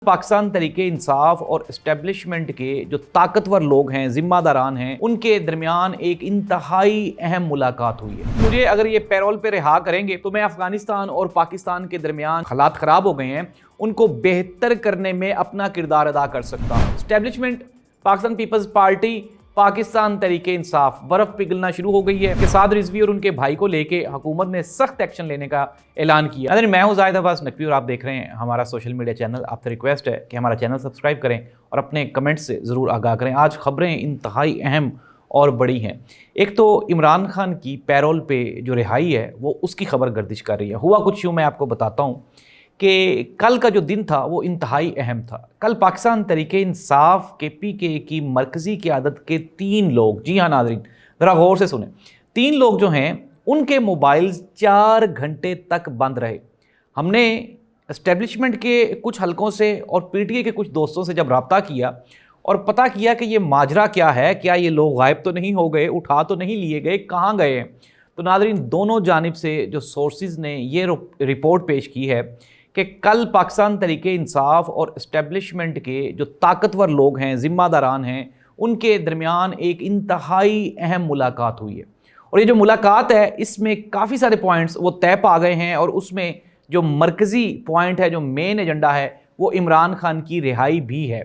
पाकिस्तान तरीके इंसाफ और इस्टेब्लिशमेंट के जो ताकतवर लोग हैं, जिम्मेदारान हैं, उनके दरमियान एक इंतहाई अहम मुलाकात हुई है। मुझे अगर ये पैरोल पे रिहा करेंगे तो मैं अफगानिस्तान और पाकिस्तान के दरमियान हालात ख़राब हो गए हैं, उनको बेहतर करने में अपना किरदार अदा कर सकता हूँ। Establishment, Pakistan Peoples Party, Pakistan Tehreek Insaf बर्फ पिघलना शुरू हो गई है कि साद रिजवी और उनके भाई को लेके हुकूमत ने सख्त एक्शन लेने का ऐलान किया। अगर मैं हूं जाहिद अब्बास नकवी और आप देख रहे हैं हमारा सोशल मीडिया चैनल। आपसे रिक्वेस्ट है कि हमारा चैनल सब्सक्राइब करें और अपने कमेंट्स से ज़रूर आगाह करें। आज खबरें इंतहाई अहम और बड़ी हैं। एक तो इमरान खान की पैरोल पे जो रिहाई है वो उसकी खबर गर्दिश कर रही है। हुआ कुछ यूँ मैं आपको बताता हूँ कि कल का जो दिन था वो इंतहाई अहम था। कल पाकिस्तान तरीके इंसाफ के PK की मरकज़ी क़यादत के 3 लोग, जी हाँ नाज़रीन ज़रा गौर से सुने, 3 लोग जो हैं उनके मोबाइल्स 4 घंटे तक बंद रहे। हमने इस्टेब्लिशमेंट के कुछ हलकों से और PTI के कुछ दोस्तों से जब रब्ता किया और पता किया कि ये माजरा क्या है, क्या ये लोग गायब तो नहीं हो गए, उठा तो नहीं लिए गए, कहाँ गए हैं, तो नाज़रीन दोनों जानिब से जो सोर्सेज ने ये रिपोर्ट पेश की है कि कल पाकिस्तान तरीके इंसाफ और इस्टेब्लिशमेंट के जो ताकतवर लोग हैं, ज़िम्मेदारान हैं, उनके दरमियान एक इंतहाई अहम मुलाकात हुई है। और ये जो मुलाकात है इसमें काफ़ी सारे पॉइंट्स वो तय पा गए हैं और उसमें जो मरकज़ी पॉइंट है, जो मेन एजेंडा है, वो इमरान खान की रिहाई भी है।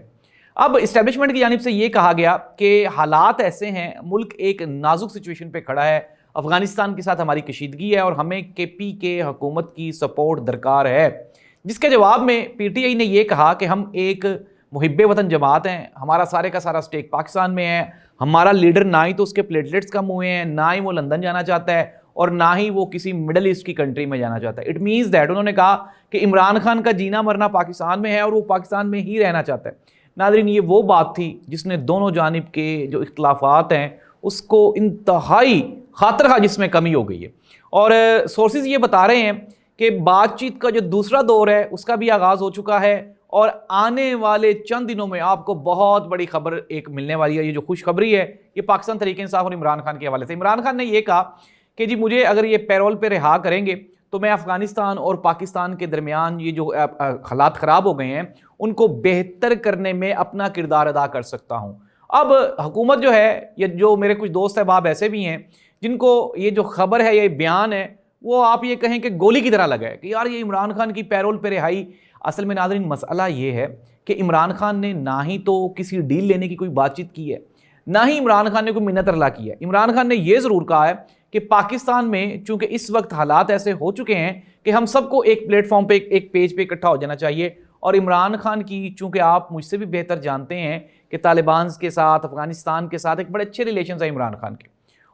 अब इस्टेब्लिशमेंट की जानिब से ये कहा गया कि हालात ऐसे हैं, मुल्क एक नाजुक सिचुएशन पे खड़ा है, अफ़गानिस्तान के साथ हमारी कशीदगी है और हमें KP हुकूमत की सपोर्ट दरकार है। जिसके जवाब में PTI ने यह कहा कि हम एक मुहिब्बे वतन जमात हैं, हमारा सारे का सारा स्टेक पाकिस्तान में है, हमारा लीडर ना ही तो उसके प्लेटलेट्स कम हुए हैं, ना ही वो लंदन जाना चाहता है और ना ही वो किसी मिडल ईस्ट की कंट्री में जाना चाहता है। इट मीन्स दैट उन्होंने कहा कि इमरान खान का जीना मरना पाकिस्तान में है और वो पाकिस्तान में ही रहना चाहता है। नाज़रीन ये वो बात थी जिसने दोनों जानिब के जो इख्तलाफात हैं उसको इंतहाई खातिर जिसमें कमी हो गई है। और सोर्सेज ये बता रहे हैं कि बातचीत का जो दूसरा दौर है उसका भी आगाज़ हो चुका है और आने वाले चंद दिनों में आपको बहुत बड़ी खबर एक मिलने वाली है। ये जो खुशखबरी है ये पाकिस्तान तरीके इंसाफ और इमरान खान के हवाले से। इमरान खान ने ये कहा कि जी मुझे अगर ये पैरोल पे रिहा करेंगे तो मैं अफ़गानिस्तान और पाकिस्तान के दरमियान ये जो हालात ख़राब हो गए हैं उनको बेहतर करने में अपना किरदार अदा कर सकता हूँ। अब हुकूमत जो है, ये जो मेरे कुछ दोस्त अहबाब ऐसे भी हैं जिनको ये जो खबर है, ये बयान है, वो आप ये कहें कि गोली की तरह लगा है कि यार ये इमरान खान की पैरोल पे रिहाई। असल में नाज़रीन मसला ये है कि इमरान खान ने ना ही तो किसी डील लेने की कोई बातचीत की है, ना ही इमरान खान ने कोई मिन्नत अल्लाह की है। इमरान खान ने ये ज़रूर कहा है कि पाकिस्तान में चूँकि इस वक्त हालात ऐसे हो चुके हैं कि हम सबको एक प्लेटफॉर्म पे, एक पेज पे इकट्ठा हो जाना चाहिए। और इमरान खान की, चूँकि आप मुझसे भी बेहतर जानते हैं कि तालिबान के साथ, अफ़गानिस्तान के साथ एक बड़े अच्छे रिलेशन हैं इमरान खान के,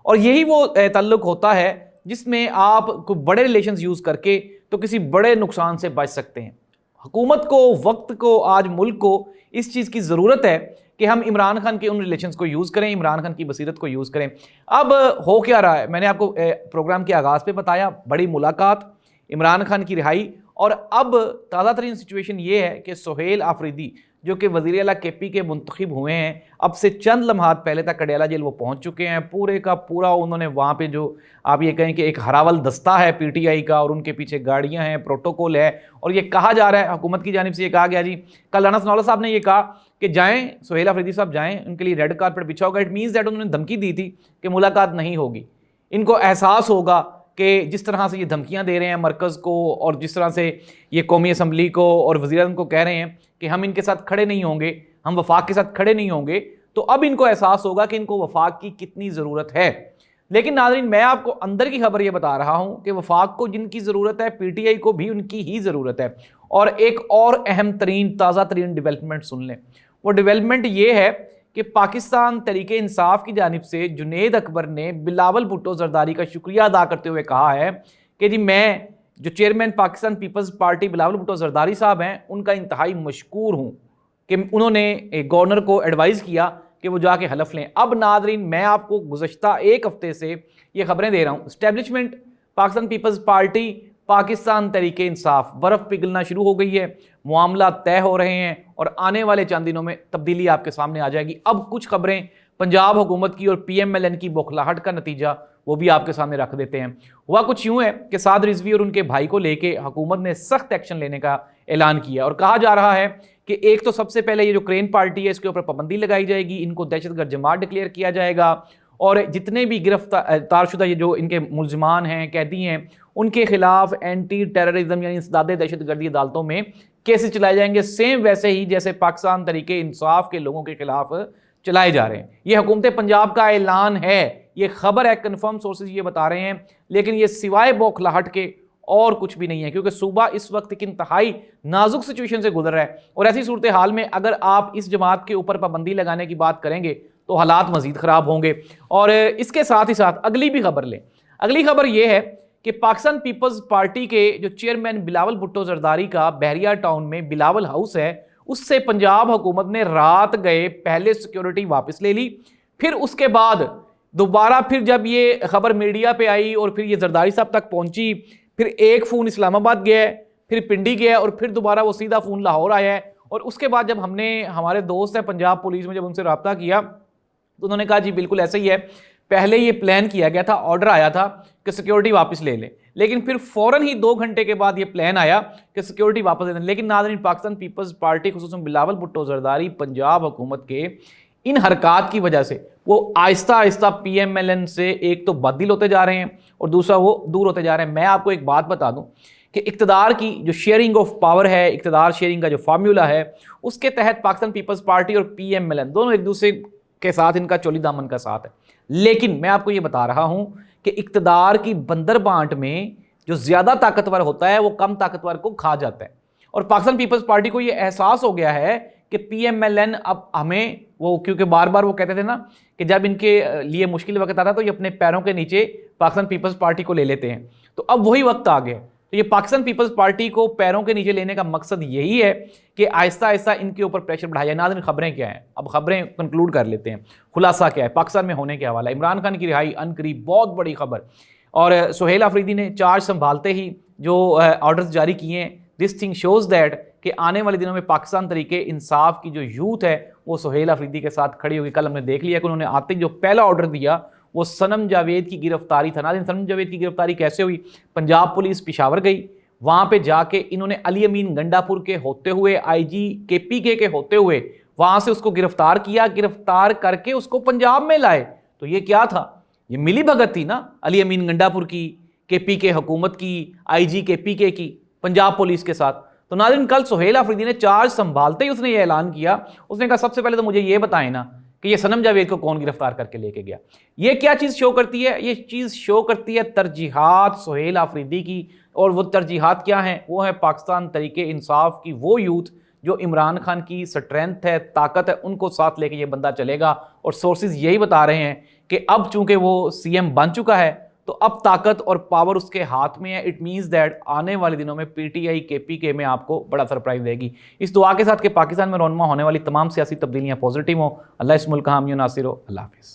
और यही वो ताल्लुक़ होता है जिसमें आप कोई बड़े रिलेशंस यूज़ करके तो किसी बड़े नुकसान से बच सकते हैं। हुकूमत को, वक्त को, आज मुल्क को इस चीज़ की ज़रूरत है कि हम इमरान खान के उन रिलेशंस को यूज़ करें, इमरान खान की बसीरत को यूज़ करें। अब हो क्या रहा है, मैंने आपको प्रोग्राम के आगाज़ पे बताया, बड़ी मुलाकात, इमरान खान की रिहाई, और अब ताज़ा तरीन सिचुएशन ये है कि सुहेल आफरीदी जो कि वज़ीर आला KP के मुंतखब हुए हैं, अब से चंद लम्हात पहले तक कडियाला जेल वो पहुंच चुके हैं। पूरे का पूरा उन्होंने वहाँ पे जो आप ये कहें कि एक हरावल दस्ता है PTI का और उनके पीछे गाड़ियाँ हैं, प्रोटोकॉल है, और ये कहा जा रहा है, हुकूमत की जानिब से ये कहा गया जी, कल राना सनाउल्लाह साहब ने ये कहा कि जाएँ, सुहेल आफरीदी साहब जाएँ, उनके लिए रेड कारपेट बिछा होगा। इट मीन्स दैट उन्होंने धमकी दी थी कि मुलाकात नहीं होगी। इनको एहसास होगा कि जिस तरह से ये धमकियां दे रहे हैं मरकज़ को और जिस तरह से ये कौमी असम्बली को और वज़ीर-ए-आज़म को कह रहे हैं कि हम इनके साथ खड़े नहीं होंगे, हम वफाक के साथ खड़े नहीं होंगे, तो अब इनको एहसास होगा कि इनको वफाक की कितनी ज़रूरत है। लेकिन नाज़रीन मैं आपको अंदर की खबर ये बता रहा हूँ कि वफाक को जिनकी ज़रूरत है, PTI को भी उनकी ही ज़रूरत है। और एक और अहम तरीन, ताज़ा तरीन डेवलपमेंट सुन लें। वो डेवलपमेंट ये है कि पाकिस्तान तरीके इंसाफ की जानिब से जुनैद अकबर ने बिलावल भुट्टो ज़रदारी का शुक्रिया अदा करते हुए कहा है कि जी मैं जो chairman Pakistan Peoples Party Bilawal Bhutto Zardari sahab हैं उनका इंतहाई मशकूर हूँ कि उन्होंने गवर्नर को एडवाइज़ किया कि वो जाके हलफ लें। अब नाज़रीन मैं आपको गुज़श्ता एक हफ़्ते से ये खबरें दे रहा हूँ, establishment, Pakistan Peoples Party, Pakistan Tehreek Insaf बर्फ पिघलना शुरू हो गई है, मामला तय हो रहे हैं और आने वाले चंद दिनों में तब्दीली आपके सामने आ जाएगी। अब कुछ खबरें पंजाब हुकूमत की और PMLN की बौखलाहट का नतीजा वो भी आपके सामने रख देते हैं। हुआ कुछ यूँ है कि साद रिजवी और उनके भाई को लेके हुकूमत ने सख्त एक्शन लेने का ऐलान किया और कहा जा रहा है کہ ایک تو سب سے پہلے یہ جو کرین پارٹی ہے اس کے اوپر پابندی لگائی جائے گی، ان کو دہشت گرد جماعت ڈکلیئر کیا جائے گا، اور جتنے بھی گرفتار شدہ یہ جو ان کے ملزمان ہیں، قیدی ہیں، ان کے خلاف اینٹی ٹیررزم یعنی انسداد دہشت گردی عدالتوں میں کیسز چلائے جائیں گے، سیم ویسے ہی جیسے پاکستان تحریک انصاف کے لوگوں کے خلاف چلائے جا رہے ہیں۔ یہ حکومت پنجاب کا اعلان ہے، یہ خبر ہے، کنفرم سورسز یہ بتا رہے ہیں، لیکن یہ سوائے بوکھلاہٹ کے اور کچھ بھی نہیں ہے، کیونکہ صوبہ اس وقت ایک انتہائی نازک سچویشن سے گزر رہا ہے، اور ایسی صورتحال میں اگر آپ اس جماعت کے اوپر پابندی لگانے کی بات کریں گے تو حالات مزید خراب ہوں گے۔ اور اس کے ساتھ ہی ساتھ اگلی بھی خبر لیں، اگلی خبر یہ ہے کہ پاکستان پیپلز پارٹی کے جو چیئرمین بلاول بھٹو زرداری کا بحریہ ٹاؤن میں بلاول ہاؤس ہے، اس سے پنجاب حکومت نے رات گئے پہلے سیکیورٹی واپس لے لی، پھر اس کے بعد دوبارہ پھر جب یہ خبر میڈیا پہ آئی اور پھر یہ زرداری صاحب تک پہنچی، پھر ایک فون اسلام آباد گیا ہے، پھر پنڈی گیا ہے، اور پھر دوبارہ وہ سیدھا فون لاہور آیا ہے۔ اور اس کے بعد جب ہم نے ہمارے دوست ہیں پنجاب پولیس میں جب ان سے رابطہ کیا تو انہوں نے کہا جی بالکل ایسا ہی ہے، پہلے یہ پلان کیا گیا تھا، آرڈر آیا تھا کہ سیکیورٹی واپس لے لیں، لیکن پھر فوراً ہی 2 گھنٹے کے بعد یہ پلان آیا کہ سیکیورٹی واپس لے لیں۔ لیکن ناظرین، پاکستان پیپلز پارٹی خصوصاً بلاول بھٹو زرداری پنجاب حکومت کے ان حرکات کی وجہ سے وہ آہستہ آہستہ پی ایم ایل این سے ایک تو بدل ہوتے جا رہے ہیں اور دوسرا وہ دور ہوتے جا رہے ہیں۔ میں آپ کو ایک بات بتا دوں کہ اقتدار کی جو شیئرنگ آف پاور ہے، اقتدار شیئرنگ کا جو فارمولا ہے، اس کے تحت پاکستان پیپلز پارٹی اور پی ایم ایل این دونوں ایک دوسرے کے ساتھ ان کا چولی دامن کا ساتھ ہے، لیکن میں آپ کو یہ بتا رہا ہوں کہ اقتدار کی بندر بانٹ میں جو زیادہ طاقتور ہوتا ہے وہ کم طاقتور کو کھا جاتا ہے، اور پاکستان پیپلز پارٹی کو یہ احساس ہو گیا ہے کہ پی ایم ایل این اب ہمیں وہ، کیونکہ بار بار وہ کہتے تھے نا کہ جب ان کے لیے مشکل وقت آتا تو یہ اپنے پیروں کے نیچے پاکستان پیپلز پارٹی کو لے لیتے ہیں، تو اب وہی وقت آ گیا۔ تو یہ پاکستان پیپلز پارٹی کو پیروں کے نیچے لینے کا مقصد یہی ہے کہ آہستہ آہستہ ان کے اوپر پریشر بڑھایا جائے۔ ناظرین، خبریں کیا ہیں؟ اب خبریں کنکلوڈ کر لیتے ہیں، خلاصہ کیا ہے پاکستان میں ہونے کے حوالہ۔ عمران خان کی رہائی عنقریب، بہت بڑی خبر، اور سہیل آفریدی نے چارج سنبھالتے ہی جو آرڈرز جاری کیے ہیں، دس تھنگ شوز دیٹ کہ آنے والے دنوں میں پاکستان تحریک انصاف کی جو یوتھ ہے وہ سہیل آفریدی کے ساتھ کھڑی ہوگی۔ کل ہم نے دیکھ لیا کہ انہوں نے آتے ہی جو پہلا آرڈر دیا وہ صنم جاوید کی گرفتاری تھا۔ ناظرین، صنم جاوید کی گرفتاری کیسے ہوئی؟ پنجاب پولیس پشاور گئی، وہاں پہ جا کے انہوں نے علی امین گنڈا پور کے ہوتے ہوئے، آئی جی کے پی کے ہوتے ہوئے وہاں سے اس کو گرفتار کیا، گرفتار کر کے اس کو پنجاب میں لائے۔ تو یہ کیا تھا؟ یہ ملی بھگت تھی نا علی امین گنڈا پور کی، کے پی کے حکومت کی، آئی جی کے پی کی، پنجاب پولیس کے ساتھ۔ تو ناظرین، کل سہیل آفریدی نے چارج سنبھالتے ہی اس نے یہ اعلان کیا، اس نے کہا سب سے پہلے تو مجھے یہ بتائیں نا کہ یہ صنم جاوید کو کون گرفتار کر کے لے کے گیا۔ یہ کیا چیز شو کرتی ہے؟ یہ چیز شو کرتی ہے ترجیحات سہیل آفریدی کی، اور وہ ترجیحات کیا ہیں؟ وہ ہے پاکستان تحریک انصاف کی وہ یوتھ جو عمران خان کی سٹرینتھ ہے، طاقت ہے، ان کو ساتھ لے کے یہ بندہ چلے گا، اور سورسز یہی بتا رہے ہیں کہ اب چونکہ وہ سی ایم بن چکا ہے تو اب طاقت اور پاور اس کے ہاتھ میں ہے۔ اٹ مینز دیٹ آنے والے دنوں میں پی ٹی آئی کے پی کے میں آپ کو بڑا سرپرائز دے گی، اس دعا کے ساتھ کہ پاکستان میں رونما ہونے والی تمام سیاسی تبدیلیاں پازیٹیو ہوں۔ اللہ اس ملک کا حامی و ناصر ہو۔ اللہ حافظ۔